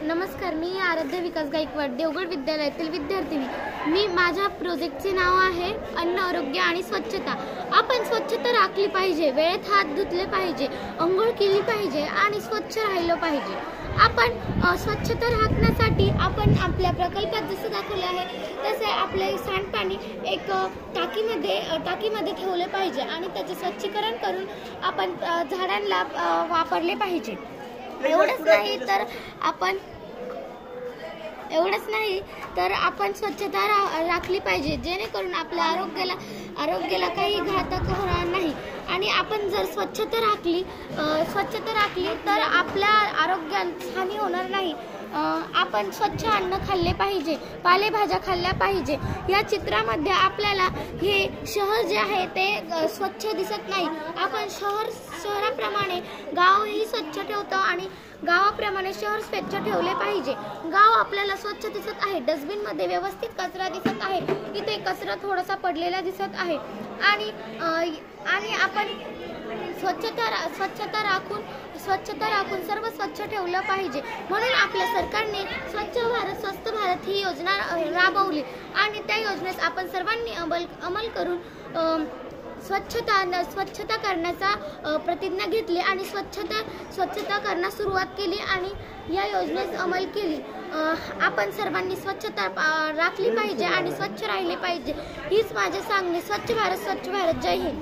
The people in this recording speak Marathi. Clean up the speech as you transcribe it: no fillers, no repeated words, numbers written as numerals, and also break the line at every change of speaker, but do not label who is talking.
नमस्कार, मी आराध्य विकास गायकवाड, देवगड विद्यालयातील विद्यार्थिनी। मी माझ्या प्रोजेक्टचे नाव आहे अन्न, आरोग्य आणि स्वच्छता। आपण स्वच्छता राखली पाहिजे, वेळेत हात धुतले पाहिजे, अंघोळ केली पाहिजे आणि स्वच्छ राहिलं पाहिजे। आपण स्वच्छता राखण्यासाठी आपण आपल्या प्रकल्पात जसं दाखवलं आहे तसे आपले सांडपाणी एक टाकीमध्ये ठेवले पाहिजे आणि त्याचे स्वच्छीकरण करून आपण झाडांना वापरले पाहिजे। एवढंच नाही तर आपण स्वच्छता राखली पाहिजे, जेणेकरून आपल्या आरोग्याला काही घातक होणार नाही। आणि आपण जर स्वच्छता राखली तर आपल्या आरोग्याला हानी होणार नाही। आपण स्वच्छ अन्न खाल्ले पाहिजे, पालेभाज्या खाल्ल्या पाहिजे। या चित्रामध्ये आपल्याला हे शहर जे आहे ते स्वच्छ दिसत नाही। आपण शहराप्रमाणे गावही स्वच्छ ठेवतो आणि गावाप्रमाणे शहर स्वच्छ ठेवले पाहिजे। गाव आपल्याला स्वच्छ दिसत आहे, डस्टबिन मध्ये व्यवस्थित कचरा दिसत आहे, इथे कचरा थोडासा पडलेला दिसत आहे आणि आपण स्वच्छता राखून सर्व स्वच्छ ठेवलं पाहिजे। म्हणून आपल्या सरकारने स्वच्छ भारत स्वस्थ भारत ही योजना राबवली आणि त्या योजनेस आपण सर्वांनी अंमल करून स्वच्छता करण्याचा प्रतिज्ञा घेतली आणि स्वच्छता करण्यास सुरुवात केली आणि या योजनेस अंमल केली। आपण सर्वांनी स्वच्छता राखली पाहिजे आणि स्वच्छ राहिले पाहिजे, हीच माझे सांगणे। स्वच्छ भारत, जय हिंद।